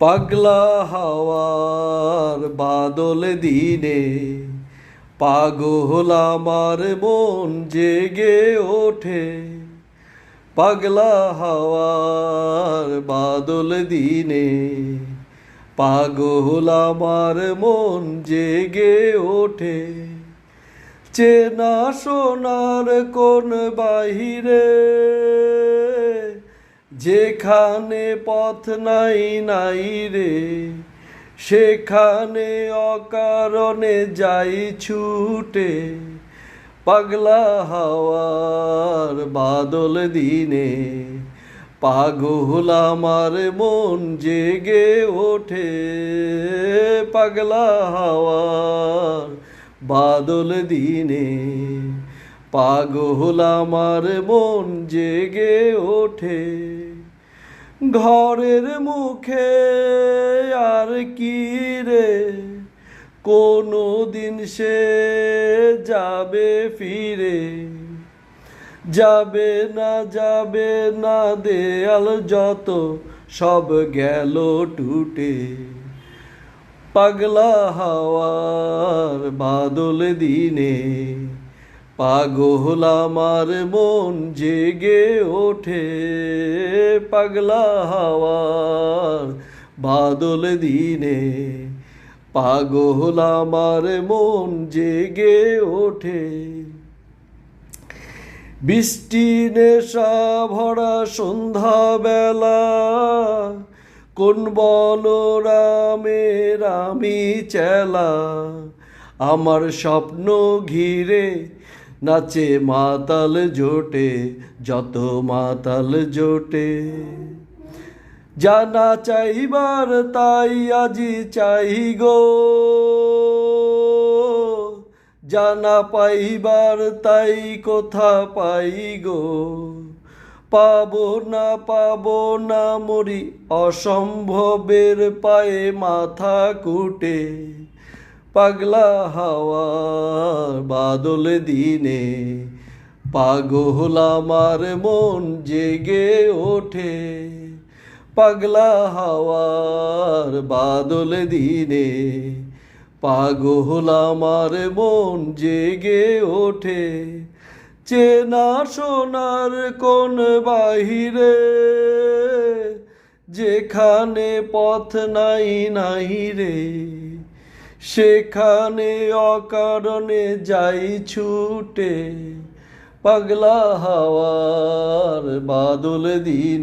পাগলা হাওয়ার বাদল দিনে পাগল আমার মন জেগে ওঠে। পাগলা হাওয়ার বাদল দিনে পাগল আমার মন জেগে ওঠে। চেনা সোনার কোন বাহিরে যেখানে পথ নাই নাই রে, সেখানে অকারণে যাই ছুটে। পাগলা হাওয়ার বাদল দিনে পাগল আমার মন জেগে ওঠে। পাগলা হাওয়ার বাদল দিনে পাগল আমার মন জেগে ওঠে। ঘরের মুখে আর কি রে কোনো দিন সে যাবে ফিরে, যাবে না দেয়াল যত সব গেল টুটে। পাগলা হাওয়ার বাদল দিনে পাগল আমার মন জেগে ওঠে। পাগলা হাওয়ার বাদল দিনে পাগল আমার মন জেগে ওঠে। বৃষ্টি নেশা ভরা সন্ধ্যাবেলা কোন বলরামের আমি চেলা। আমার স্বপ্ন ঘিরে নাচে মাতাল জোটে, যত মাতাল জোটে। জানা চাইবার তাই আজি চাই গো, জানা পাইবার তাই কোথা পাই গো। পাবো না মরি অসম্ভবের পায়ে মাথা কুটে। পাগলা হাওয়ার বাদল দিনে পাগল আমার মন জেগে ওঠে। পাগলা হাওয়ার বাদল দিনে পাগল আমার মন জেগে ওঠে। চেনা সোনার কোন বাহিরে যেখানে পথ নাই নাই রে, সেখানে অকারণে যাই ছুটে। পাগলা হাওয়ার বাদল দিন